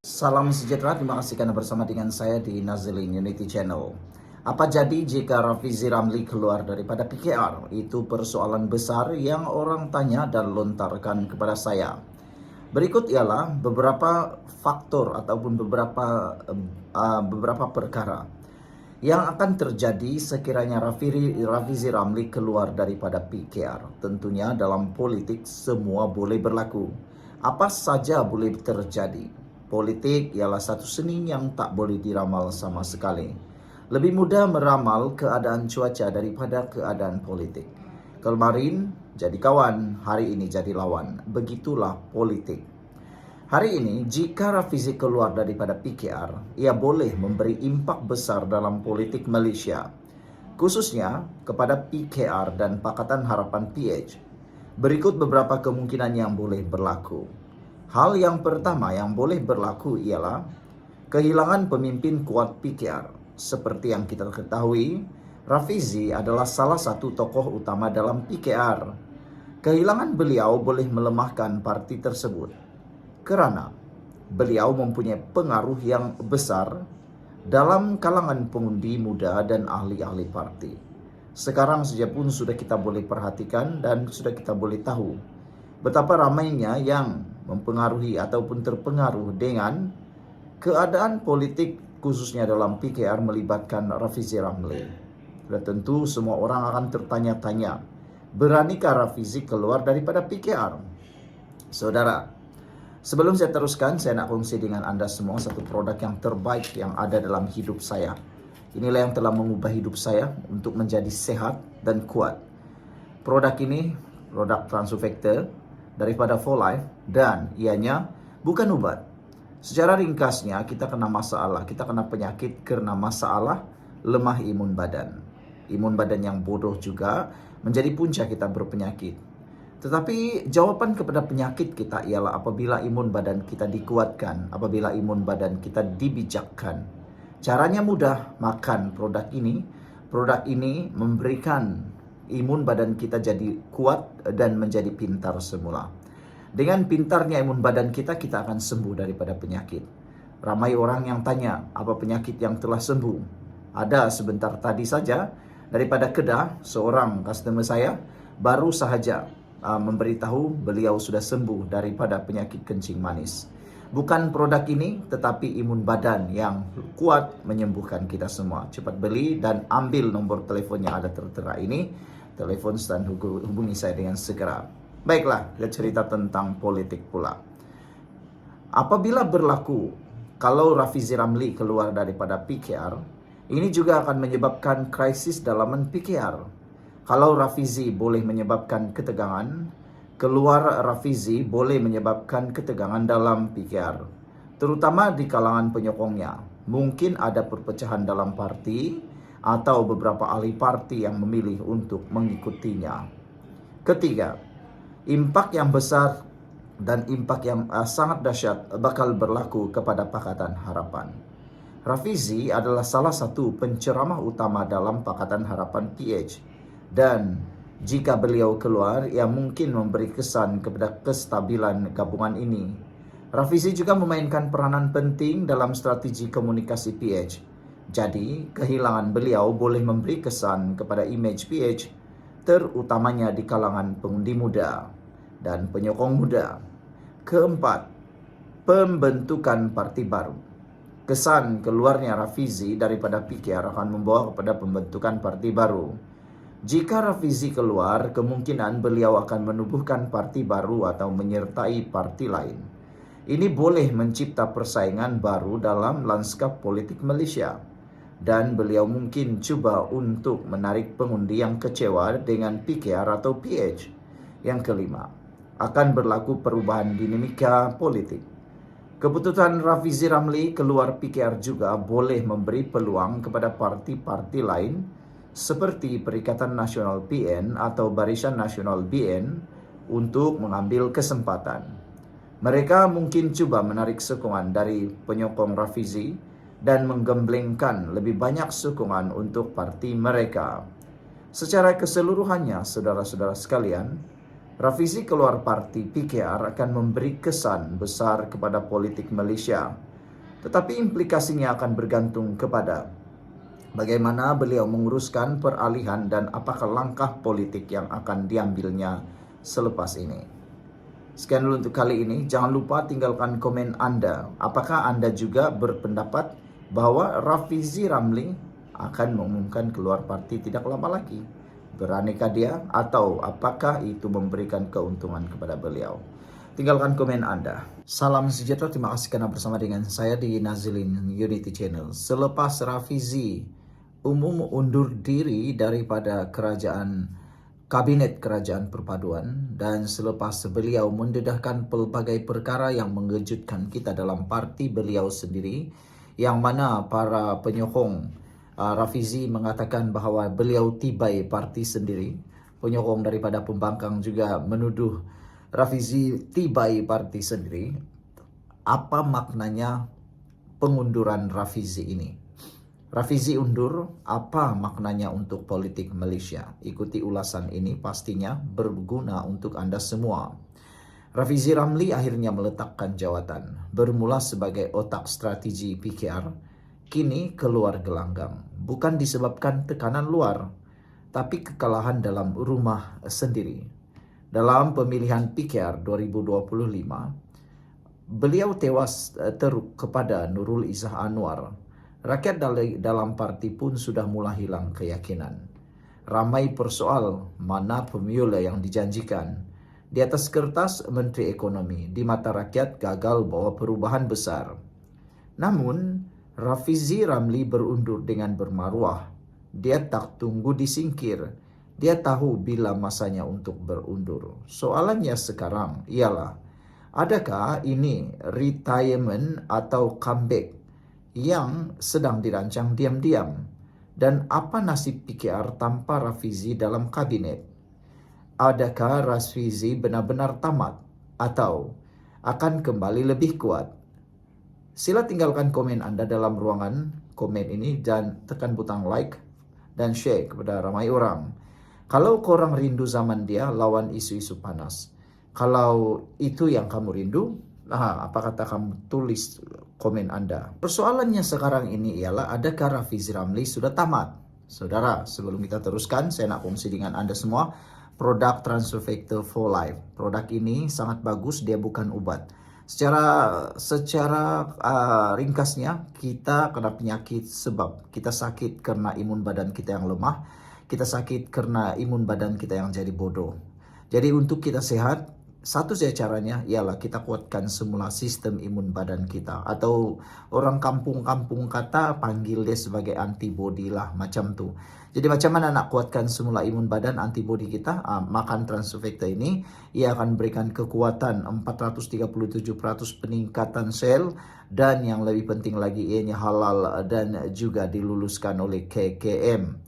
Salam sejahtera, terima kasih karena bersama dengan saya di Nazilin Unity Channel. Apa jadi jika Rafizi Ramli keluar daripada PKR? Itu persoalan besar yang orang tanya dan lontarkan kepada saya. Berikut ialah beberapa faktor ataupun beberapa perkara yang akan terjadi sekiranya Rafizi Ramli keluar daripada PKR. Tentunya dalam politik semua boleh berlaku. Apa saja boleh terjadi. Politik ialah satu seni yang tak boleh diramal sama sekali. Lebih mudah meramal keadaan cuaca daripada keadaan politik. Kemarin jadi kawan, hari ini jadi lawan. Begitulah politik. Hari ini, jika Rafizi keluar daripada PKR, ia boleh memberi impak besar dalam politik Malaysia, khususnya kepada PKR dan Pakatan Harapan PH. Berikut beberapa kemungkinan yang boleh berlaku. Hal yang pertama yang boleh berlaku ialah kehilangan pemimpin kuat PKR. Seperti yang kita ketahui, Rafizi adalah salah satu tokoh utama dalam PKR. Kehilangan beliau boleh melemahkan parti tersebut kerana beliau mempunyai pengaruh yang besar dalam kalangan pengundi muda dan ahli-ahli parti. Sekarang saja pun sudah kita boleh perhatikan dan sudah kita boleh tahu betapa ramainya yang mempengaruhi ataupun terpengaruh dengan keadaan politik khususnya dalam PKR melibatkan Rafizi Ramli. Dan tentu semua orang akan tertanya-tanya, beranikah Rafizi keluar daripada PKR? Saudara, sebelum saya teruskan, saya nak kongsi dengan anda semua satu produk yang terbaik yang ada dalam hidup saya. Inilah yang telah mengubah hidup saya untuk menjadi sehat dan kuat. Produk ini, produk Transufactor daripada For Life, dan ianya bukan obat. Secara ringkasnya, kita kena penyakit karena masalah lemah imun badan. Imun badan yang bodoh juga menjadi punca kita berpenyakit. Tetapi jawapan kepada penyakit kita ialah apabila imun badan kita dikuatkan, apabila imun badan kita dibijakkan. Caranya mudah, makan produk ini. Produk ini memberikan imun badan kita jadi kuat dan menjadi pintar semula. Dengan pintarnya imun badan kita akan sembuh daripada penyakit. Ramai orang yang tanya, apa penyakit yang telah sembuh? Ada sebentar tadi saja daripada Kedah, seorang customer saya baru sahaja memberitahu beliau sudah sembuh daripada penyakit kencing manis. Bukan produk ini, tetapi imun badan yang kuat menyembuhkan kita semua. Cepat beli dan ambil nombor telefonnya ada tertera ini. Telepon dan hubungi saya dengan segera. Baiklah, kita cerita tentang politik pula. Apabila berlaku, kalau Rafizi Ramli keluar daripada PKR, ini juga akan menyebabkan krisis dalaman PKR. Kalau Rafizi boleh menyebabkan ketegangan, keluar Rafizi boleh menyebabkan ketegangan dalam PKR, terutama di kalangan penyokongnya. Mungkin ada perpecahan dalam parti atau beberapa ahli parti yang memilih untuk mengikutinya. Ketiga, impak yang besar dan impak yang sangat dahsyat bakal berlaku kepada Pakatan Harapan. Rafizi adalah salah satu penceramah utama dalam Pakatan Harapan PH, dan jika beliau keluar, ia mungkin memberi kesan kepada kestabilan gabungan ini. Rafizi juga memainkan peranan penting dalam strategi komunikasi PH. Jadi, kehilangan beliau boleh memberi kesan kepada image PH, terutamanya di kalangan pengundi muda dan penyokong muda. Keempat, pembentukan parti baru. Kesan keluarnya Rafizi daripada PKR akan membawa kepada pembentukan parti baru. Jika Rafizi keluar, kemungkinan beliau akan menubuhkan parti baru atau menyertai parti lain. Ini boleh mencipta persaingan baru dalam lanskap politik Malaysia. Dan beliau mungkin cuba untuk menarik pengundi yang kecewa dengan PKR atau PH. Yang kelima, akan berlaku perubahan dinamika politik. Keputusan Rafizi Ramli keluar PKR juga boleh memberi peluang kepada parti-parti lain seperti Perikatan Nasional PN atau Barisan Nasional BN untuk mengambil kesempatan. Mereka mungkin cuba menarik sokongan dari penyokong Rafizi dan menggemblengkan lebih banyak sokongan untuk parti mereka. Secara keseluruhannya, saudara-saudara sekalian, Rafizi keluar parti PKR akan memberi kesan besar kepada politik Malaysia Tetapi implikasinya akan bergantung kepada bagaimana beliau menguruskan peralihan dan apakah langkah politik yang akan diambilnya selepas ini. Sekian dulu untuk kali ini. Jangan lupa tinggalkan komen Anda. Apakah Anda juga berpendapat bahwa Rafizi Ramli akan mengumumkan keluar parti tidak lama lagi? Beraneka dia atau apakah itu memberikan keuntungan kepada beliau? Tinggalkan komen Anda. Salam sejahtera, terima kasih karena bersama dengan saya di Nazilin Unity Channel. Selepas Rafizi undur diri daripada Kabinet Kerajaan Perpaduan dan selepas beliau mendedahkan pelbagai perkara yang mengejutkan kita dalam parti beliau sendiri, yang mana para penyokong Rafizi mengatakan bahawa beliau tibai parti sendiri. Penyokong daripada pembangkang juga menuduh Rafizi tibai parti sendiri. Apa maknanya pengunduran Rafizi ini? Rafizi undur, apa maknanya untuk politik Malaysia? Ikuti ulasan ini, pastinya berguna untuk Anda semua. Rafizi Ramli akhirnya meletakkan jawatan. Bermula sebagai otak strategi PKR, kini keluar gelanggang. Bukan disebabkan tekanan luar, tapi kekalahan dalam rumah sendiri. Dalam pemilihan PKR 2025, beliau tewas teruk kepada Nurul Izzah Anwar. Rakyat dalam parti pun sudah mulai hilang keyakinan. Ramai persoal mana pemula yang dijanjikan. Di atas kertas Menteri Ekonomi, di mata rakyat gagal bawa perubahan besar. Namun, Rafizi Ramli berundur dengan bermaruah. Dia tak tunggu disingkir. Dia tahu bila masanya untuk berundur. Soalannya sekarang ialah, adakah ini retirement atau comeback yang sedang dirancang diam-diam? Dan apa nasib PKR tanpa Rafizi dalam kabinet? Adakah Rafizi benar-benar tamat atau akan kembali lebih kuat? Sila tinggalkan komen Anda dalam ruangan komen ini dan tekan butang like dan share kepada ramai orang. Kalau korang rindu zaman dia lawan isu-isu panas, kalau itu yang kamu rindu, apa kata kamu tulis komen Anda. Persoalannya sekarang ini ialah, adakah Rafizi Ramli sudah tamat? Saudara, sebelum kita teruskan, saya nak kongsi dengan Anda semua produk Transfer Factor for Life. Produk ini sangat bagus, dia bukan ubat. Secara ringkasnya, kita kena penyakit sebab kita sakit karena imun badan kita yang lemah, kita sakit karena imun badan kita yang jadi bodoh. Jadi untuk kita sehat, satu saja caranya ialah kita kuatkan semula sistem imun badan kita. Atau orang kampung-kampung kata panggil dia sebagai antibody lah, macam tu. Jadi macam mana nak kuatkan semula imun badan, antibody kita? Makan Transfer Factor ini, ia akan berikan kekuatan 437% peningkatan sel. Dan yang lebih penting lagi, ianya halal dan juga diluluskan oleh KKM.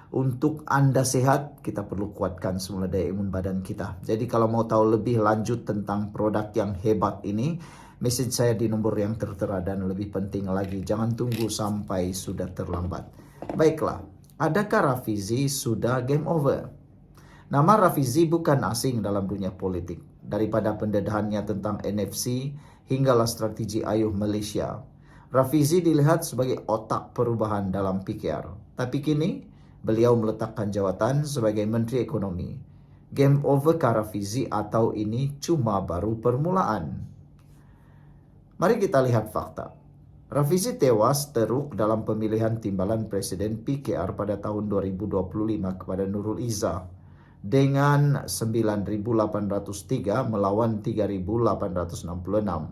Untuk Anda sehat, kita perlu kuatkan semula daya imun badan kita. Jadi kalau mau tahu lebih lanjut tentang produk yang hebat ini, message saya di nomor yang tertera. Dan lebih penting lagi, jangan tunggu sampai sudah terlambat. Baiklah, adakah Rafizi sudah game over? Nama Rafizi bukan asing dalam dunia politik. Daripada pendedahannya tentang NFC hinggalah strategi ayuh Malaysia, Rafizi dilihat sebagai otak perubahan dalam PKR. Tapi kini, beliau meletakkan jawatan sebagai Menteri Ekonomi. Game over ke Rafizi atau ini cuma baru permulaan? Mari kita lihat fakta. Rafizi tewas teruk dalam pemilihan timbalan Presiden PKR pada tahun 2025 kepada Nurul Izzah dengan 9.803 melawan 3.866.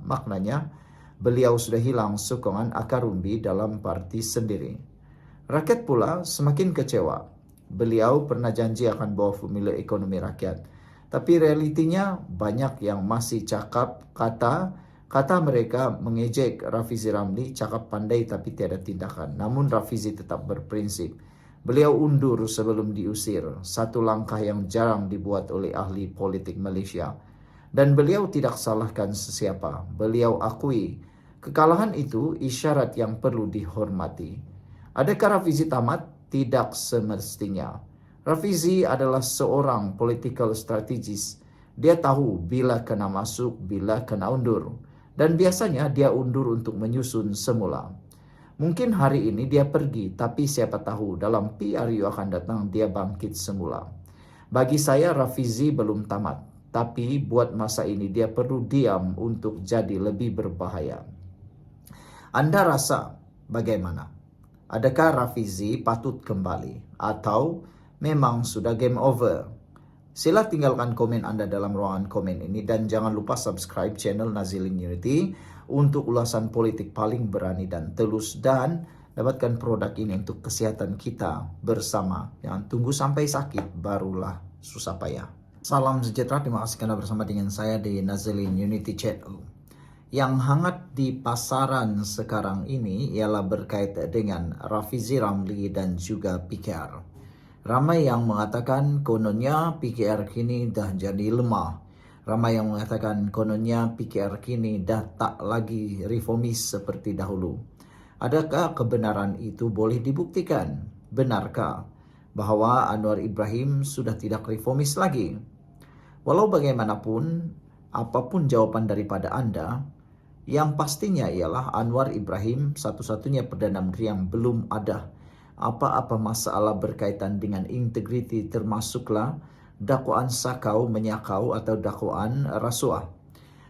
Maknanya, beliau sudah hilang sokongan akar umbi dalam parti sendiri. Rakyat pula semakin kecewa. Beliau pernah janji akan bawa formula ekonomi rakyat. Tapi realitinya banyak yang masih cakap kata mereka mengejek Rafizi Ramli, cakap pandai tapi tiada tindakan. Namun Rafizi tetap berprinsip. Beliau undur sebelum diusir. Satu langkah yang jarang dibuat oleh ahli politik Malaysia. Dan beliau tidak salahkan sesiapa. Beliau akui kekalahan itu isyarat yang perlu dihormati. Adakah Rafizi tamat? Tidak semestinya. Rafizi adalah seorang political strategist. Dia tahu bila kena masuk, bila kena undur. Dan biasanya dia undur untuk menyusun semula. Mungkin hari ini dia pergi, tapi siapa tahu dalam PRU akan datang dia bangkit semula. Bagi saya Rafizi belum tamat, tapi buat masa ini dia perlu diam untuk jadi lebih berbahaya. Anda rasa bagaimana? Adakah Rafizi patut kembali atau memang sudah game over? Sila tinggalkan komen Anda dalam ruangan komen ini dan jangan lupa subscribe channel Nazilin Unity untuk ulasan politik paling berani dan telus, dan dapatkan produk ini untuk kesehatan kita bersama. Jangan tunggu sampai sakit barulah susah payah. Salam sejahtera, terima kasih karena bersama dengan saya di Nazilin Unity Channel. Yang hangat di pasaran sekarang ini ialah berkait dengan Rafizi Ramli dan juga PKR. Ramai yang mengatakan kononnya PKR kini dah jadi lemah. Ramai yang mengatakan kononnya PKR kini dah tak lagi reformis seperti dahulu. Adakah kebenaran itu boleh dibuktikan? Benarkah bahwa Anwar Ibrahim sudah tidak reformis lagi? Walau bagaimanapun, apapun jawaban daripada Anda, yang pastinya ialah Anwar Ibrahim satu-satunya Perdana Menteri yang belum ada apa-apa masalah berkaitan dengan integriti, termasuklah dakwaan sakau menyakau atau dakwaan rasuah.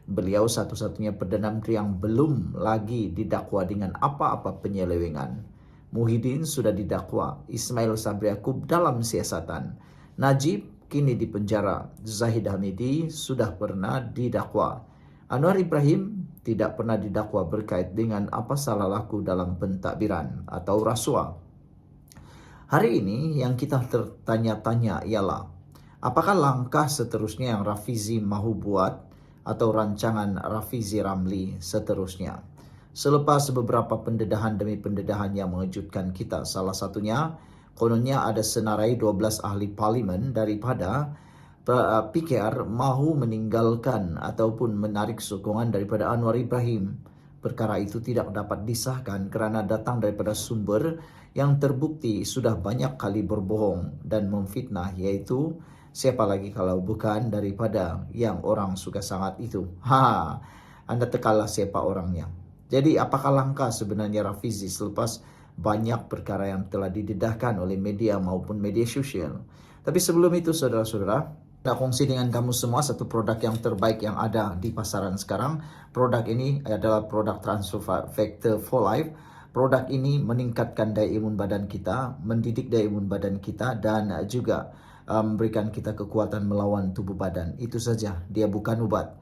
Beliau satu-satunya Perdana Menteri yang belum lagi didakwa dengan apa-apa penyelewengan. Muhyiddin sudah didakwa, Ismail Sabri Yaakob dalam siasatan, Najib kini di penjara, Zahid Hamidi sudah pernah didakwa. Anwar Ibrahim tidak pernah didakwa berkait dengan apa salah laku dalam pentadbiran atau rasuah. Hari ini yang kita tertanya-tanya ialah, apakah langkah seterusnya yang Rafizi mahu buat atau rancangan Rafizi Ramli seterusnya? Selepas beberapa pendedahan demi pendedahan yang mengejutkan kita, salah satunya kononnya ada senarai 12 ahli parlimen daripada PKR mahu meninggalkan ataupun menarik sokongan daripada Anwar Ibrahim. Perkara itu tidak dapat disahkan kerana datang daripada sumber yang terbukti sudah banyak kali berbohong dan memfitnah, yaitu siapa lagi kalau bukan daripada yang orang suka sangat itu. Anda tekalah siapa orangnya. Jadi apakah langkah sebenarnya Rafizi selepas banyak perkara yang telah didedahkan oleh media maupun media sosial? Tapi sebelum itu saudara-saudara, nak kongsi dengan kamu semua satu produk yang terbaik yang ada di pasaran sekarang. Produk ini adalah produk Transfer Factor for Life. Produk ini meningkatkan daya imun badan kita, mendidik daya imun badan kita, dan juga memberikan kita kekuatan melawan tubuh badan. Itu saja, dia bukan obat.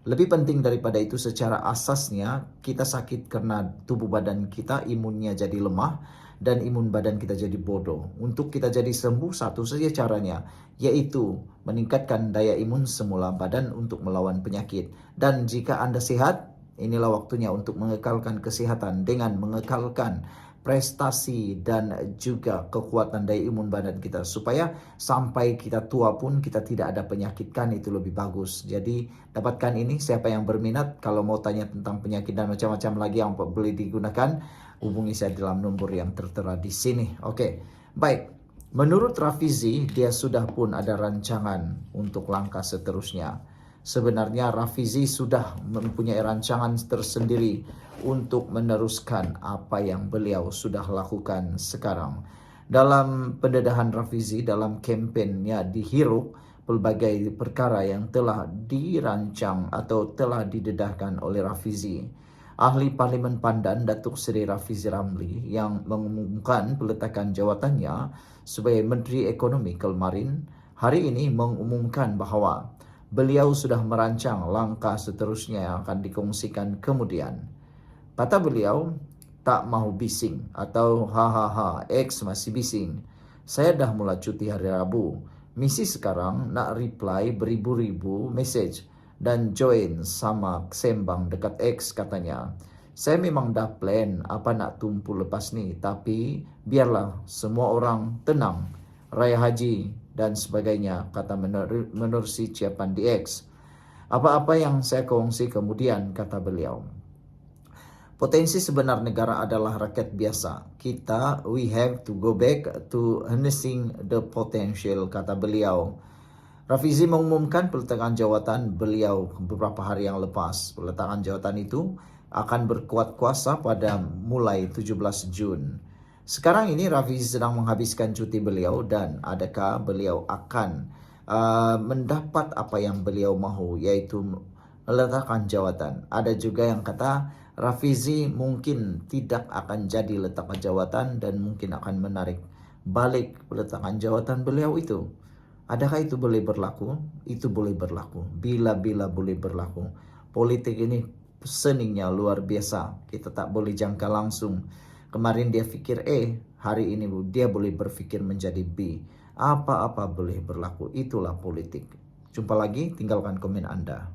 Lebih penting daripada itu, secara asasnya kita sakit karena tubuh badan kita imunnya jadi lemah dan imun badan kita jadi bodoh. Untuk kita jadi sembuh, satu saja caranya, yaitu meningkatkan daya imun semula badan untuk melawan penyakit. Dan jika Anda sehat, inilah waktunya untuk mengekalkan kesehatan dengan mengekalkan prestasi dan juga kekuatan daya imun badan kita, supaya sampai kita tua pun kita tidak ada penyakit, kan itu lebih bagus. Jadi dapatkan ini, siapa yang berminat, kalau mau tanya tentang penyakit dan macam-macam lagi yang boleh digunakan, hubungi saya dalam nomor yang tertera di sini. Oke, baik. Menurut Rafizi, dia sudah pun ada rancangan untuk langkah seterusnya. Sebenarnya Rafizi sudah mempunyai rancangan tersendiri untuk meneruskan apa yang beliau sudah lakukan sekarang. Dalam pendedahan Rafizi, dalam kampanye dihirup pelbagai perkara yang telah dirancang atau telah didedahkan oleh Rafizi. Ahli Parlimen Pandan Datuk Seri Rafizi Ramli yang mengumumkan peletakan jawatannya sebagai Menteri Ekonomi kemarin, hari ini mengumumkan bahawa beliau sudah merancang langkah seterusnya yang akan dikongsikan kemudian. Kata beliau, tak mahu bising atau hahaha, X masih bising. Saya dah mula cuti hari Rabu. Misi sekarang nak reply beribu-ribu message dan join sama sembang dekat X, katanya. Saya memang dah plan apa nak tumpu lepas ni, tapi biarlah semua orang tenang. Raya Haji dan sebagainya, kata menerusi ucapan di X. Apa-apa yang saya kongsi kemudian, kata beliau. Potensi sebenar negara adalah rakyat biasa. We have to go back to harnessing the potential, kata beliau. Rafizi mengumumkan peletakan jawatan beliau beberapa hari yang lepas. Peletakan jawatan itu akan berkuat kuasa pada mulai 17 Jun. Sekarang ini Rafizi sedang menghabiskan cuti beliau, dan adakah beliau akan mendapat apa yang beliau mahu, yaitu meletakkan jawatan. Ada juga yang kata Rafizi mungkin tidak akan jadi letakkan jawatan dan mungkin akan menarik balik peletakan jawatan beliau itu. Adakah itu boleh berlaku? Itu boleh berlaku. Bila-bila boleh berlaku. Politik ini seninya luar biasa. Kita tak boleh jangka langsung. Kemarin dia pikir hari ini dia boleh berpikir menjadi B. Apa-apa boleh berlaku. Itulah politik. Jumpa lagi, tinggalkan komen Anda.